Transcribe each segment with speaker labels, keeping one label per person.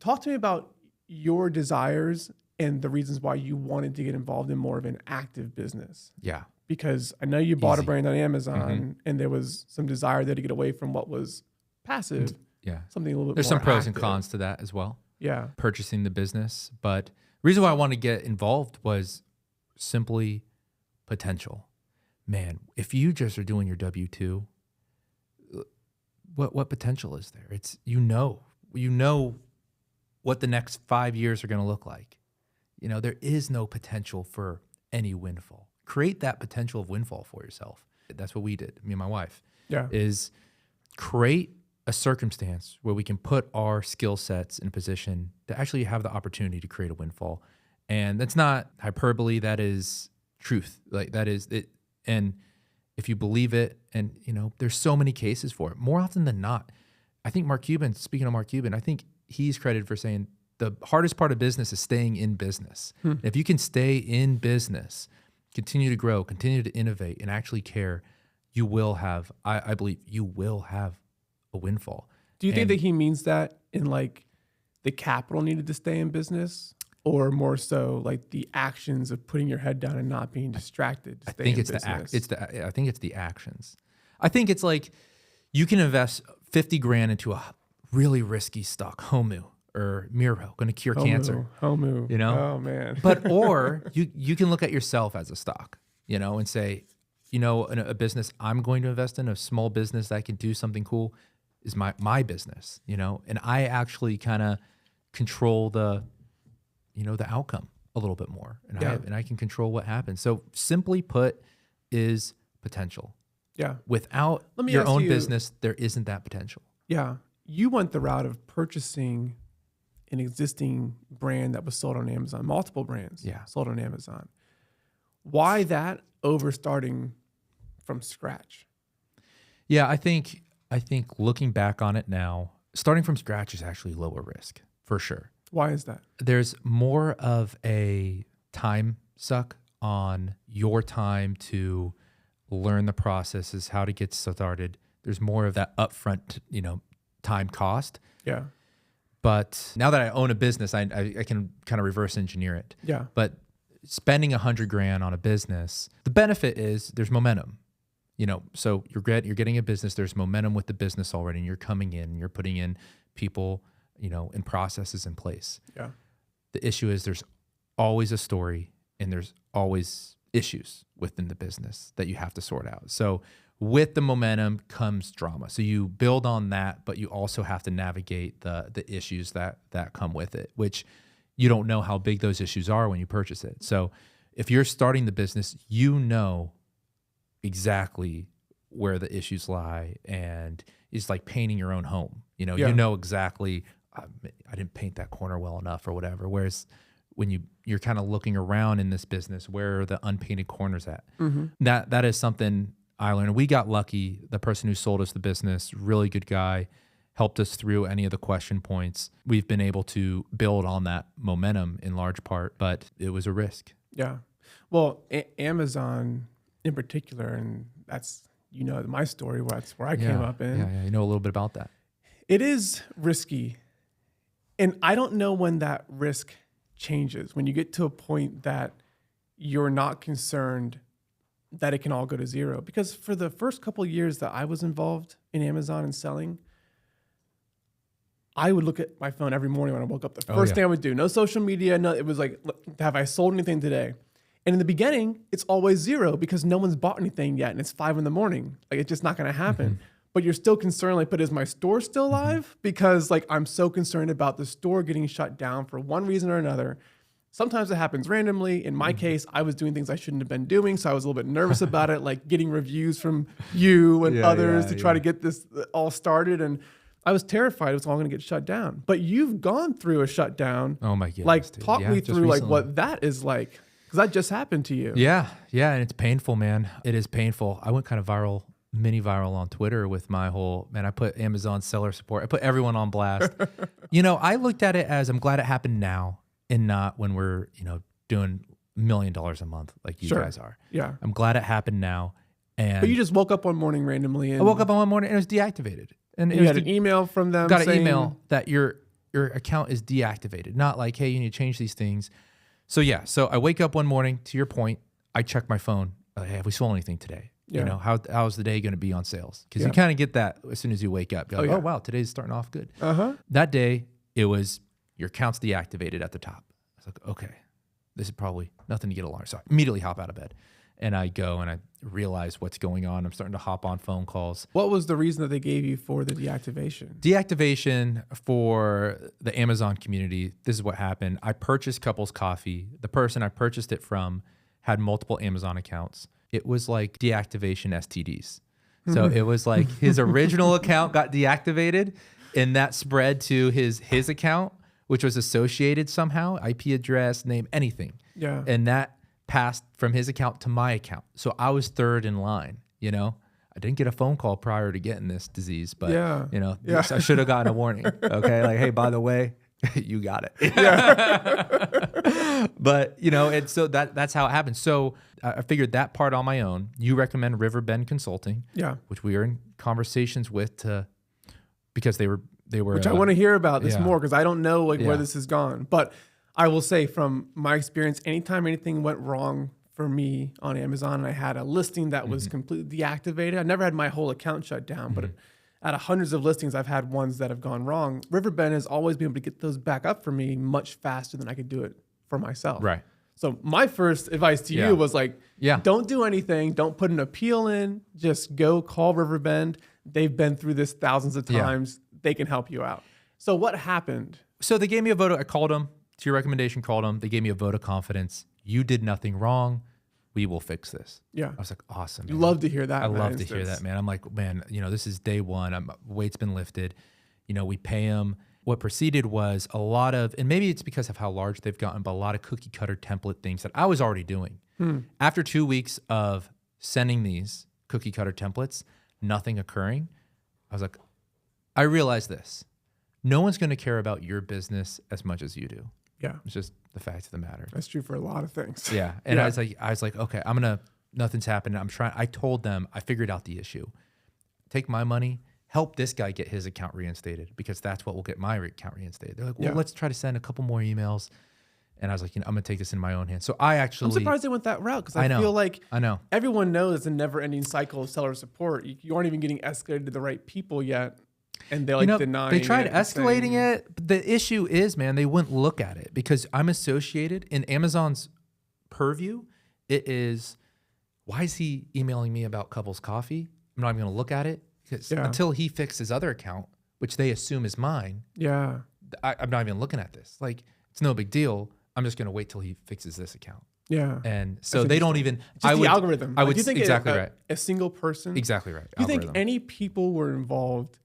Speaker 1: Talk to me about your desires and the reasons why you wanted to get involved in more of an active business.
Speaker 2: Yeah.
Speaker 1: Because I know you bought a
Speaker 2: Easy.
Speaker 1: brand on Amazon and there was some desire there to get away from what was passive.
Speaker 2: Yeah.
Speaker 1: Something a little bit
Speaker 2: There's
Speaker 1: more
Speaker 2: some pros and
Speaker 1: active.
Speaker 2: cons to that as well.
Speaker 1: Yeah.
Speaker 2: Purchasing the business. But the reason why I wanted to get involved was simply potential. Man, if you just are doing your W-2, what potential is there? It's, you know what the next 5 years are going to look like. You know, there is no potential for any windfall. Create that potential of windfall for yourself. That's what we did, me and my wife.
Speaker 1: Yeah.
Speaker 2: Is create a circumstance where we can put our skill sets in a position to actually have the opportunity to create a windfall. And that's not hyperbole, that is truth. Like, that is it. And if you believe it, and you know, there's so many cases for it. More often than not, I think Mark Cuban, speaking of Mark Cuban, I think he's credited for saying the hardest part of business is staying in business. If you can stay in business, continue to grow, continue to innovate, and actually care, you will have, I believe you will have a windfall.
Speaker 1: Do you think that he means that in like the capital needed to stay in business, or more so like the actions of putting your head down and not being distracted to stay in business?
Speaker 2: I think it's the actions. I think it's like you can invest 50 grand into a really risky stock, Homu or Miro, going to cure cancer.
Speaker 1: Homu.
Speaker 2: You know?
Speaker 1: Oh man.
Speaker 2: But, or you can look at yourself as a stock, you know, and say, you know, a business I'm going to invest in, a small business that can do something cool, is my business, you know, and I actually kind of control the outcome a little bit more, and I can control what happens. So simply put, is potential.
Speaker 1: Yeah.
Speaker 2: Without your own business, there isn't that potential.
Speaker 1: Yeah. You went the route of purchasing an existing brand that was sold on Amazon, multiple brands sold on Amazon. Why that over starting from scratch?
Speaker 2: Yeah, I think looking back on it now, starting from scratch is actually lower risk, for sure.
Speaker 1: Why is that?
Speaker 2: There's more of a time suck on your time to learn the processes, how to get started. There's more of that upfront, you know, time cost.
Speaker 1: Yeah.
Speaker 2: But now that I own a business, I can kind of reverse engineer it.
Speaker 1: Yeah.
Speaker 2: But spending $100 grand on a business, the benefit is there's momentum. You know, so you're getting a business, there's momentum with the business already, and you're coming in, you're putting in people, you know, and processes in place.
Speaker 1: Yeah.
Speaker 2: The issue is there's always a story and there's always issues within the business that you have to sort out. So with the momentum comes drama. So you build on that, but you also have to navigate the issues that come with it, which you don't know how big those issues are when you purchase it. So if you're starting the business, you know exactly where the issues lie, and it's like painting your own home. You know, you know exactly, I didn't paint that corner well enough or whatever. Whereas when you're kind of looking around in this business, where are the unpainted corners at? That is something I learned. We got lucky. The person who sold us the business, really good guy, helped us through any of the question points. We've been able to build on that momentum in large part, but it was a risk.
Speaker 1: Yeah. Well, Amazon in particular, and that's, you know, my story, that's where I came up in.
Speaker 2: Yeah, you know a little bit about that.
Speaker 1: It is risky. And I don't know when that risk changes, when you get to a point that you're not concerned that it can all go to zero. Because for the first couple of years that I was involved in Amazon and selling, I would look at my phone every morning when I woke up. The first thing I would do, no social media, no, it was like, have I sold anything today? And in the beginning, it's always zero because no one's bought anything yet, and it's 5 a.m. Like, it's just not going to happen. But you're still concerned, like, but is my store still alive? Because like, I'm so concerned about the store getting shut down for one reason or another. Sometimes it happens randomly. In my case, I was doing things I shouldn't have been doing, so I was a little bit nervous about it, like getting reviews from you and others to try to get this all started. And I was terrified it was all going to get shut down. But you've gone through a shutdown.
Speaker 2: Oh my goodness!
Speaker 1: Like, talk me through like what that is like, because that just happened to you.
Speaker 2: Yeah, and it's painful, man. It is painful. I went kind of mini viral on Twitter with my whole, man, I put Amazon seller support. I put everyone on blast. You know, I looked at it as, I'm glad it happened now and not when we're, you know, doing $1 million a month like you guys are.
Speaker 1: Yeah.
Speaker 2: I'm glad it happened now.
Speaker 1: But you just woke up one morning randomly. And
Speaker 2: I woke up on one morning and it was deactivated. And
Speaker 1: you had an email from them.
Speaker 2: Got an email that your your account is deactivated. Not like, hey, you need to change these things. So yeah, so I wake up one morning, to your point, I check my phone. Hey, have we sold anything today?
Speaker 1: Yeah.
Speaker 2: You know, how's the day going to be on sales? Because
Speaker 1: Yeah.
Speaker 2: you kind of get that as soon as you wake up. You're like,
Speaker 1: Oh, yeah.
Speaker 2: oh, wow, today's starting off good.
Speaker 1: Uh-huh.
Speaker 2: That day, it was your account's deactivated at the top. I was like, okay, this is probably nothing to get alarmed. So I immediately hop out of bed and I go and I realize what's going on. I'm starting to hop on phone calls.
Speaker 1: What was the reason that they gave you for the deactivation?
Speaker 2: Deactivation for the Amazon community, this is what happened. I purchased Couples Coffee. The person I purchased it from had multiple Amazon accounts. It was like deactivation STDs. So it was like his original account got deactivated and that spread to his account, which was associated somehow, IP address, name, anything.
Speaker 1: Yeah.
Speaker 2: And that passed from his account to my account. So I was third in line, you know? I didn't get a phone call prior to getting this disease, but you know, I should have gotten a warning. Okay. Like, hey, by the way, you got it. Yeah. But you know, and so that's how it happened. So I figured that part on my own. You recommend Riverbend Consulting, which we are in conversations with because they were,
Speaker 1: which I want to hear about this more because I don't know where this has gone. But I will say from my experience, anytime anything went wrong for me on Amazon and I had a listing that was completely deactivated, I never had my whole account shut down, but out of hundreds of listings, I've had ones that have gone wrong. Riverbend has always been able to get those back up for me much faster than I could do it for myself.
Speaker 2: Right.
Speaker 1: So my first advice to you was like, don't do anything. Don't put an appeal in. Just go call Riverbend. They've been through this thousands of times. They can help you out. So what happened?
Speaker 2: So they gave me a vote. I called them. To your recommendation, called them. They gave me a vote of confidence. You did nothing wrong. We will fix this.
Speaker 1: Yeah.
Speaker 2: I was like, awesome.
Speaker 1: You love to hear that.
Speaker 2: I love to hear that, man. I'm like, man, you know, this is day one. Weight's been lifted. You know, we pay them. What preceded was a lot of, and maybe it's because of how large they've gotten, but a lot of cookie cutter template things that I was already doing. After 2 weeks of sending these cookie cutter templates, nothing occurring, I was like, I realized this. No one's going to care about your business as much as you do.
Speaker 1: Yeah.
Speaker 2: It's just the fact of the matter.
Speaker 1: That's true for a lot of things.
Speaker 2: Yeah. And I was like, okay, nothing's happening. I told them, I figured out the issue. Take my money, help this guy get his account reinstated because that's what will get my account reinstated. They're like, well, let's try to send a couple more emails. And I was like, you know, I'm going to take this in my own hands. So I'm
Speaker 1: surprised they went that route because I feel like everyone knows it's a never ending cycle of seller support. You aren't even getting escalated to the right people yet. And they're like denying it.
Speaker 2: They tried escalating it. But the issue is, man, they wouldn't look at it because I'm associated in Amazon's purview. It is, why is he emailing me about Couples Coffee? I'm not even going to look at it because until he fixes his other account, which they assume is mine.
Speaker 1: Yeah.
Speaker 2: I'm not even looking at this. Like, it's no big deal. I'm just going to wait till he fixes this account.
Speaker 1: Yeah.
Speaker 2: And so they don't even.
Speaker 1: Just the algorithm.
Speaker 2: I would
Speaker 1: do you think
Speaker 2: exactly right.
Speaker 1: A single person.
Speaker 2: Exactly right.
Speaker 1: Do you think any people were involved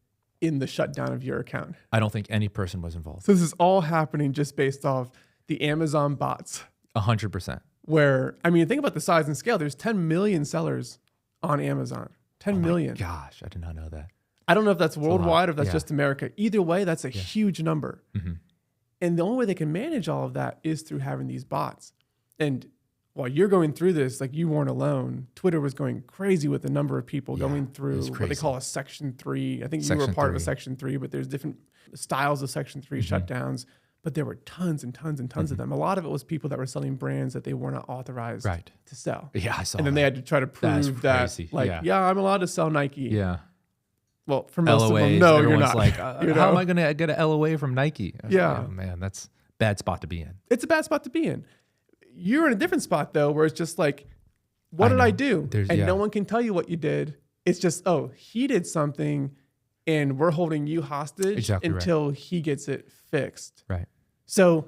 Speaker 1: in the shutdown of your account?
Speaker 2: I don't think any person was involved.
Speaker 1: So this is all happening just based off the Amazon bots.
Speaker 2: 100%.
Speaker 1: Where, I mean, think about the size and scale. There's 10 million sellers on Amazon. 10 million.
Speaker 2: Gosh, I did not know that.
Speaker 1: I don't know if that's worldwide or if that's just America. Either way, that's a huge number. And the only way they can manage all of that is through having these bots. And while you're going through this, like you weren't alone. Twitter was going crazy with the number of people going through what they call a Section 3. I think you were part of a Section 3, but there's different styles of Section 3 shutdowns. But there were tons and tons and tons of them. A lot of it was people that were selling brands that they were not authorized to sell.
Speaker 2: Yeah, I saw
Speaker 1: And then they had to try to prove that, like, I'm allowed to sell Nike.
Speaker 2: Yeah.
Speaker 1: Well, for most
Speaker 2: LOAs,
Speaker 1: of them, no, you're not.
Speaker 2: Like, how am I going to get an LOA from Nike?
Speaker 1: Yeah.
Speaker 2: Oh, man, that's a bad spot to be in.
Speaker 1: It's a bad spot to be in. You're in a different spot, though, where it's just like, what did I do? No one can tell you what you did. It's just, he did something, and we're holding you hostage until he gets it fixed.
Speaker 2: Right.
Speaker 1: So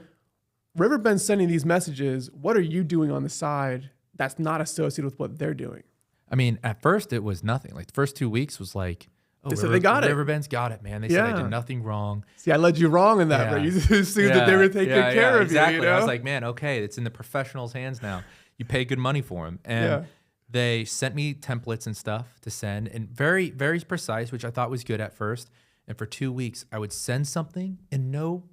Speaker 1: Riverbend's sending these messages. What are you doing on the side that's not associated with what they're doing?
Speaker 2: I mean, at first, it was nothing. Like, the first 2 weeks was like,
Speaker 1: they said they got it.
Speaker 2: Riverbend's got it, man. They said I did nothing wrong.
Speaker 1: See, I led you wrong in that, right? You assumed that they were taking care of you. You know?
Speaker 2: I was like, man, okay, it's in the professionals' hands now. You pay good money for them. And they sent me templates and stuff to send, and very, very precise, which I thought was good at first. And for 2 weeks, I would send something, and no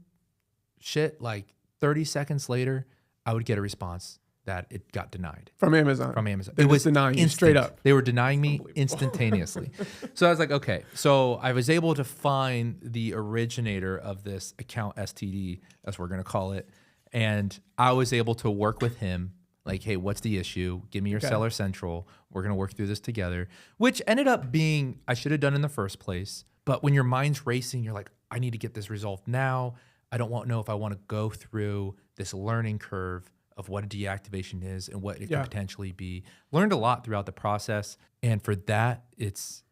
Speaker 2: shit, like 30 seconds later, I would get a response. that it got denied
Speaker 1: from Amazon.
Speaker 2: It was
Speaker 1: denying you
Speaker 2: instant.
Speaker 1: straight up.
Speaker 2: They were denying me instantaneously. So I was like, okay. So I was able to find the originator of this account STD, as we're going to call it. And I was able to work with him. Like, hey, what's the issue? Give me your Seller Central. We're going to work through this together, which ended up being, I should have done in the first place. But when your mind's racing, you're like, I need to get this resolved now. I don't know if I want to go through this learning curve of what a deactivation is and what it could potentially be. Learned a lot throughout the process. And for that, it's,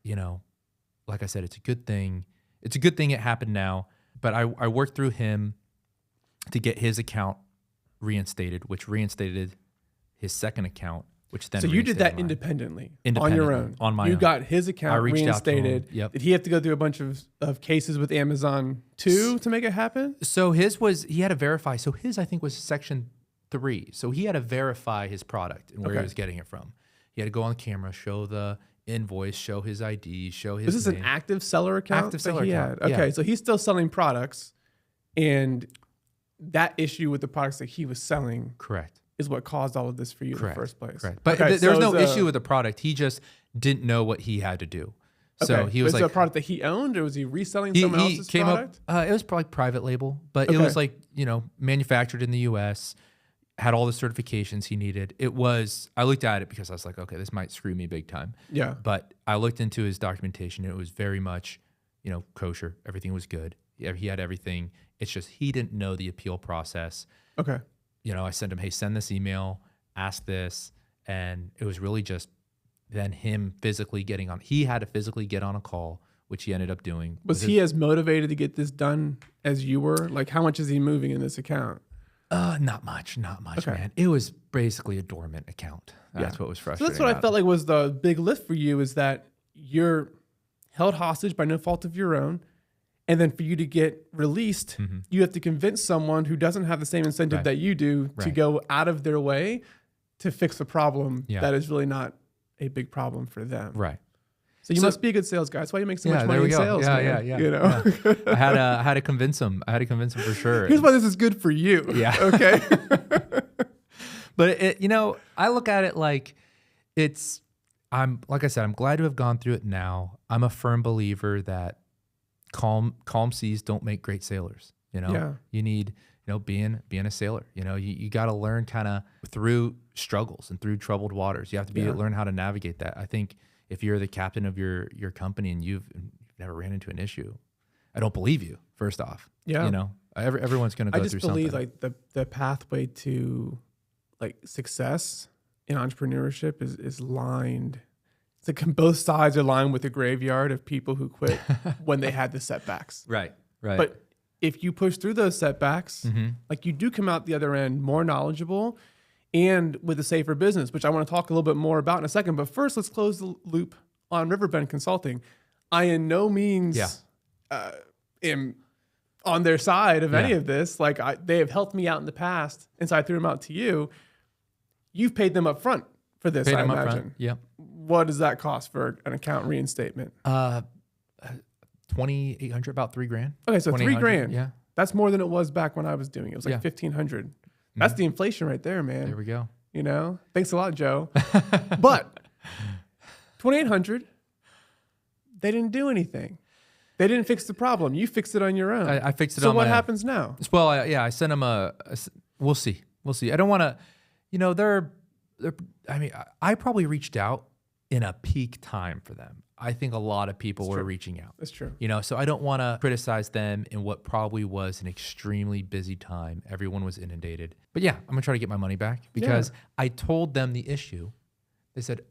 Speaker 2: like I said, it's a good thing. It's a good thing it happened now. But I worked through him to get his account reinstated, which reinstated his second account, which then
Speaker 1: So you did that
Speaker 2: mine.
Speaker 1: independently on your own.
Speaker 2: On my own.
Speaker 1: You got his account reinstated.
Speaker 2: Yep.
Speaker 1: Did he have to go through a bunch of cases with Amazon too to make it happen?
Speaker 2: So he had to verify. So his, I think, was Section 3. So he had to verify his product and where he was getting it from. He had to go on the camera, show the invoice, show his ID, show his
Speaker 1: This is
Speaker 2: name.
Speaker 1: an active seller account?
Speaker 2: Active seller account.
Speaker 1: Okay, so he's still selling products, and that issue with the products that he was selling
Speaker 2: Correct.
Speaker 1: is what caused all of this for you in the first place.
Speaker 2: Correct. But there was no issue with the product. He just didn't know what he had to do. So he was
Speaker 1: was
Speaker 2: like,
Speaker 1: it a product that he owned, or was he reselling someone else's product?
Speaker 2: It was probably private label, but it was like, manufactured in the US, had all the certifications he needed. I looked at it because I was like, okay, this might screw me big time.
Speaker 1: Yeah.
Speaker 2: But I looked into his documentation and it was very much, kosher. Everything was good. He had everything. It's just, he didn't know the appeal process.
Speaker 1: Okay.
Speaker 2: I sent him, hey, send this email, ask this. And it was really just then him physically he had to physically get on a call, which he ended up doing.
Speaker 1: Was he as motivated to get this done as you were? Like, how much is he moving in this account?
Speaker 2: Not much, man. It was basically a dormant account. That's what was frustrating.
Speaker 1: So that's what I felt like was the big lift for you, is that you're held hostage by no fault of your own. And then for you to get released, you have to convince someone who doesn't have the same incentive that you do to go out of their way to fix a problem that is really not a big problem for them.
Speaker 2: Right.
Speaker 1: So you must be a good sales guy. That's why you make so much money in sales.
Speaker 2: Yeah. I had to convince him. For sure.
Speaker 1: Here's why this is good for you.
Speaker 2: Yeah.
Speaker 1: Okay.
Speaker 2: But I look at it like like I said, I'm glad to have gone through it now. I'm a firm believer that calm seas don't make great sailors. You need, being a sailor, you got to learn kind of through struggles and through troubled waters. You have to learn how to navigate that. I think if you're the captain of your company and you've never ran into an issue, I don't believe you, first off. Yeah. Everyone's going to go through something.
Speaker 1: I just believe like the pathway to like success in entrepreneurship is lined. It's like both sides are lined with a graveyard of people who quit when they had the setbacks.
Speaker 2: Right.
Speaker 1: But if you push through those setbacks, like you do come out the other end more knowledgeable and with a safer business, which I want to talk a little bit more about in a second. But first, let's close the loop on Riverbend Consulting. I in no means am on their side of any of this. Like they have helped me out in the past, and so I threw them out to you. You've paid them up front for this, I imagine.
Speaker 2: Yeah.
Speaker 1: What does that cost for an account reinstatement?
Speaker 2: $2,800, about $3,000.
Speaker 1: Okay, so $3,000.
Speaker 2: Yeah.
Speaker 1: That's more than it was back when I was doing it. It was like $1,500. That's the inflation right there, man.
Speaker 2: There we go.
Speaker 1: Thanks a lot, Joe. But $2,800, they didn't do anything. They didn't fix the problem. You fixed it on your own.
Speaker 2: I fixed it on my own.
Speaker 1: So what happens now?
Speaker 2: Well, I sent them we'll see. I don't want to, I probably reached out in a peak time for them. I think a lot of people were reaching out.
Speaker 1: That's true.
Speaker 2: So I don't want to criticize them in what probably was an extremely busy time. Everyone was inundated. But yeah, I'm going to try to get my money back because I told them the issue. They said,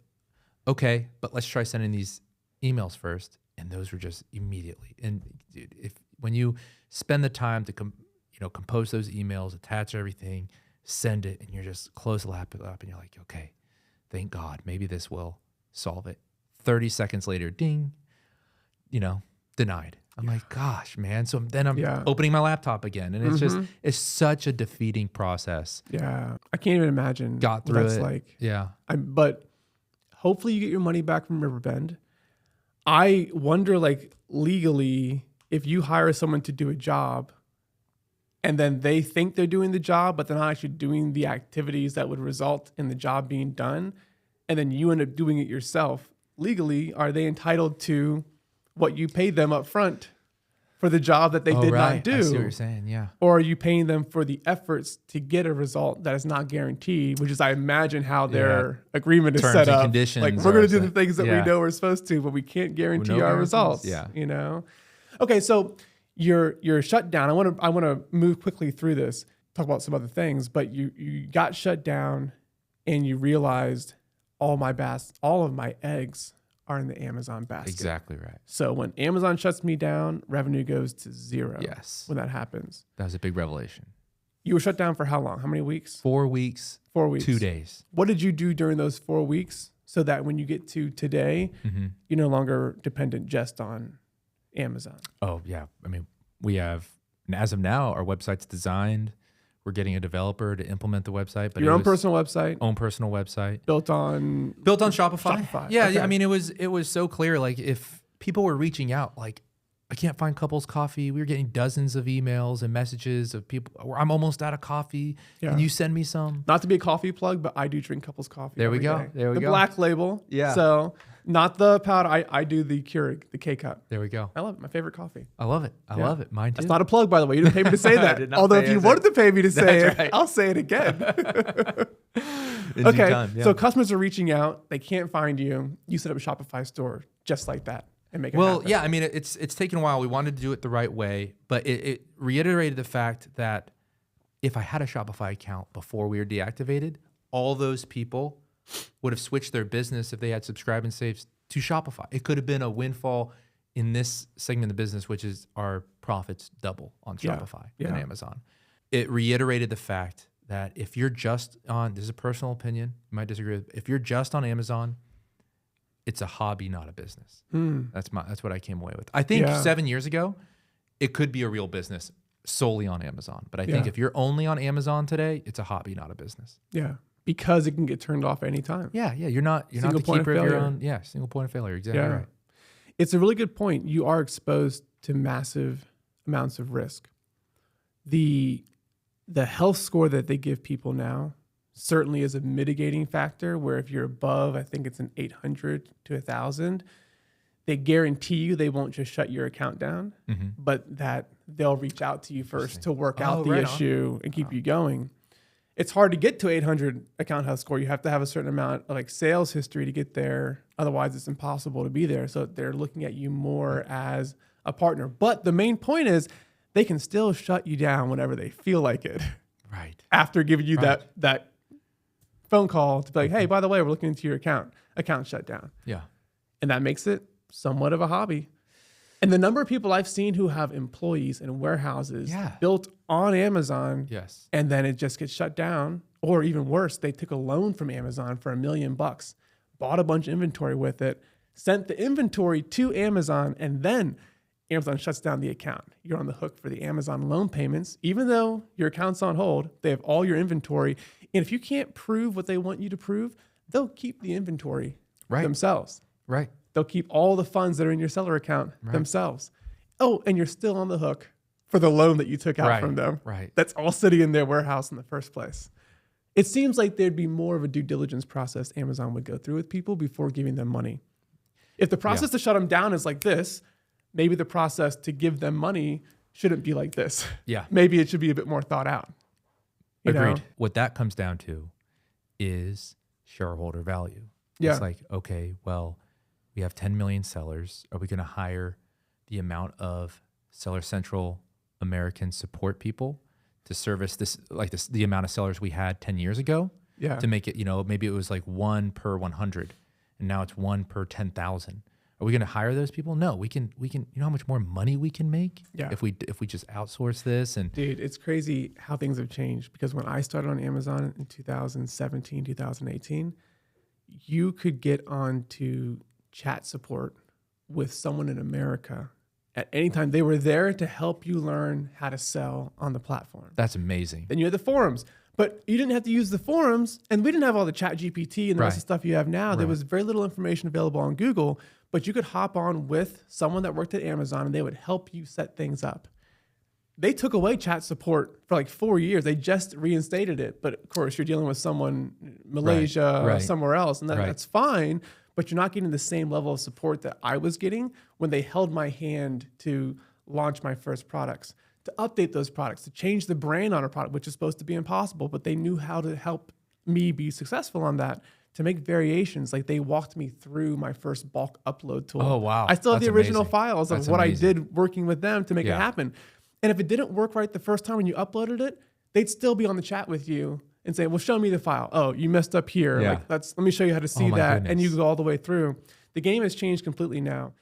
Speaker 2: okay, but let's try sending these emails first. And those were just immediately. And dude, when you spend the time to compose those emails, attach everything, send it, and you're just close the laptop up and you're like, okay, thank God, maybe this will solve it. 30 seconds later, ding, denied. I'm like, gosh, man. So then I'm opening my laptop again. And it's it's such a defeating process.
Speaker 1: Yeah. I can't even imagine
Speaker 2: got through
Speaker 1: what that's
Speaker 2: it.
Speaker 1: like.
Speaker 2: Yeah.
Speaker 1: But hopefully you get your money back from Riverbend. I wonder, like, legally, if you hire someone to do a job, and then they think they're doing the job, but they're not actually doing the activities that would result in the job being done, and then you end up doing it yourself, legally, are they entitled to what you paid them up front for the job that they did not do?
Speaker 2: I see what you're saying, yeah.
Speaker 1: Or are you paying them for the efforts to get a result that is not guaranteed, which is, I imagine, how their agreement is
Speaker 2: Terms
Speaker 1: set
Speaker 2: and
Speaker 1: up.
Speaker 2: conditions
Speaker 1: Like, we're going to do
Speaker 2: are
Speaker 1: the things that we know we're supposed to, but we can't guarantee our results.
Speaker 2: Yeah.
Speaker 1: You know? Okay, so you're shut down. I want to move quickly through this, talk about some other things, but you got shut down and you realized all of my eggs are in the Amazon basket.
Speaker 2: Exactly right.
Speaker 1: So when Amazon shuts me down, revenue goes to zero.
Speaker 2: Yes.
Speaker 1: When that happens.
Speaker 2: That was a big revelation.
Speaker 1: You were shut down for how long? How many weeks?
Speaker 2: 4 weeks.
Speaker 1: 4 weeks.
Speaker 2: 2 days.
Speaker 1: What did you do during those 4 weeks so that when you get to today, you're no longer dependent just on Amazon?
Speaker 2: Oh, yeah. I mean, we have, as of now, our website's designed. We're getting a developer to implement the website. But
Speaker 1: Your own personal website?
Speaker 2: Own personal website.
Speaker 1: Built on
Speaker 2: Shopify. Yeah,
Speaker 1: okay.
Speaker 2: I mean, it was so clear. Like, if people were reaching out, like, I can't find Couples Coffee. We were getting dozens of emails and messages of people. I'm almost out of coffee.
Speaker 1: Yeah.
Speaker 2: Can you send me some?
Speaker 1: Not to be a coffee plug, but I do drink Couples Coffee.
Speaker 2: There we
Speaker 1: every
Speaker 2: go.
Speaker 1: day.
Speaker 2: There we
Speaker 1: the
Speaker 2: go.
Speaker 1: black label.
Speaker 2: Yeah.
Speaker 1: So not the powder. I do the Keurig, the K-Cup.
Speaker 2: There we go.
Speaker 1: I love it. My favorite coffee.
Speaker 2: I love it. I love it. Mine too.
Speaker 1: That's not a plug, by the way. You didn't pay me to say that.
Speaker 2: did not
Speaker 1: Although
Speaker 2: pay
Speaker 1: if you
Speaker 2: us
Speaker 1: wanted to pay me to say
Speaker 2: That's
Speaker 1: it,
Speaker 2: right.
Speaker 1: I'll say it again.
Speaker 2: In due
Speaker 1: Okay.
Speaker 2: time, yeah.
Speaker 1: So customers are reaching out. They can't find you. You set up a Shopify store just like that and make it happen.
Speaker 2: yeah, I mean, it's taken a while. We wanted to do it the right way, but it reiterated the fact that if I had a Shopify account before we were deactivated, all those people would have switched their business if they had subscribe and saves to Shopify. It could have been a windfall in this segment of the business, which is our profits double on Shopify than Amazon. It reiterated the fact that if you're just on, this is a personal opinion, you might disagree with, if you're just on Amazon, it's a hobby, not a business. That's what I came away with. I think 7 years ago, it could be a real business solely on Amazon. But I think if you're only on Amazon today, it's a hobby, not a business.
Speaker 1: Yeah. Because it can get turned off anytime.
Speaker 2: Yeah. You're not the keeper of your own. Yeah. Single point of failure. Exactly right.
Speaker 1: It's a really good point. You are exposed to massive amounts of risk. The health score that they give people now certainly is a mitigating factor, where if you're above, I think it's an 800 to 1,000, they guarantee you they won't just shut your account down, but that they'll reach out to you first to work out the issue and keep you going. It's hard to get to 800 account health score. You have to have a certain amount of like sales history to get there. Otherwise, it's impossible to be there. So they're looking at you more as a partner. But the main point is they can still shut you down whenever they feel like it.
Speaker 2: Right.
Speaker 1: After giving you that phone call to be like, hey, by the way, we're looking into your account shut down.
Speaker 2: Yeah.
Speaker 1: And that makes it somewhat of a hobby. And the number of people I've seen who have employees in warehouses built on Amazon, and then it just gets shut down, or even worse, they took a loan from Amazon for $1 million, bought a bunch of inventory with it, sent the inventory to Amazon, and then Amazon shuts down the account. You're on the hook for the Amazon loan payments. Even though your account's on hold, they have all your inventory. And if you can't prove what they want you to prove, they'll keep the inventory themselves.
Speaker 2: Right.
Speaker 1: They'll keep all the funds that are in your seller account themselves. Oh, and you're still on the hook for the loan that you took out from them.
Speaker 2: Right.
Speaker 1: That's all sitting in their warehouse in the first place. It seems like there'd be more of a due diligence process Amazon would go through with people before giving them money. If the process to shut them down is like this, maybe the process to give them money shouldn't be like this.
Speaker 2: Yeah.
Speaker 1: Maybe it should be a bit more thought out.
Speaker 2: Agreed.
Speaker 1: know?
Speaker 2: What that comes down to is shareholder value.
Speaker 1: Yeah.
Speaker 2: It's like, okay, well, we have 10 million sellers. Are we going to hire the amount of Seller Central American support people to service the amount of sellers we had 10 years ago?
Speaker 1: Yeah.
Speaker 2: To make it, maybe it was like 1 per 100 and now it's 1 per 10,000. Are we going to hire those people? No, we can, you know how much more money we can make if we just outsource this. And
Speaker 1: dude, it's crazy how things have changed, because when I started on Amazon in 2017, 2018, you could get onto chat support with someone in America at any time. They were there to help you learn how to sell on the platform.
Speaker 2: That's amazing.
Speaker 1: Then you had the forums, but you didn't have to use the forums, and we didn't have all the chat GPT and the rest of the stuff you have now. There was very little information available on Google, but you could hop on with someone that worked at Amazon and they would help you set things up. they took away chat support for like 4 years. They just reinstated it. But of course, you're dealing with someone in Malaysia or somewhere else, and that's fine. But you're not getting the same level of support that I was getting when they held my hand to launch my first products, to update those products, to change the brand on a product, which is supposed to be impossible. But they knew how to help me be successful on that, to make variations. Like they walked me through my first bulk upload tool.
Speaker 2: Oh, wow.
Speaker 1: I still have
Speaker 2: That's
Speaker 1: the original
Speaker 2: amazing.
Speaker 1: files of
Speaker 2: That's
Speaker 1: what
Speaker 2: amazing.
Speaker 1: I did working with them to make it happen. And if it didn't work right the first time when you uploaded it, they'd still be on the chat with you and say, well, show me the file. Oh, you messed up here.
Speaker 2: Yeah.
Speaker 1: Like let me show you how to see
Speaker 2: my
Speaker 1: that.
Speaker 2: goodness.
Speaker 1: And you go all the way through. The game has changed completely now.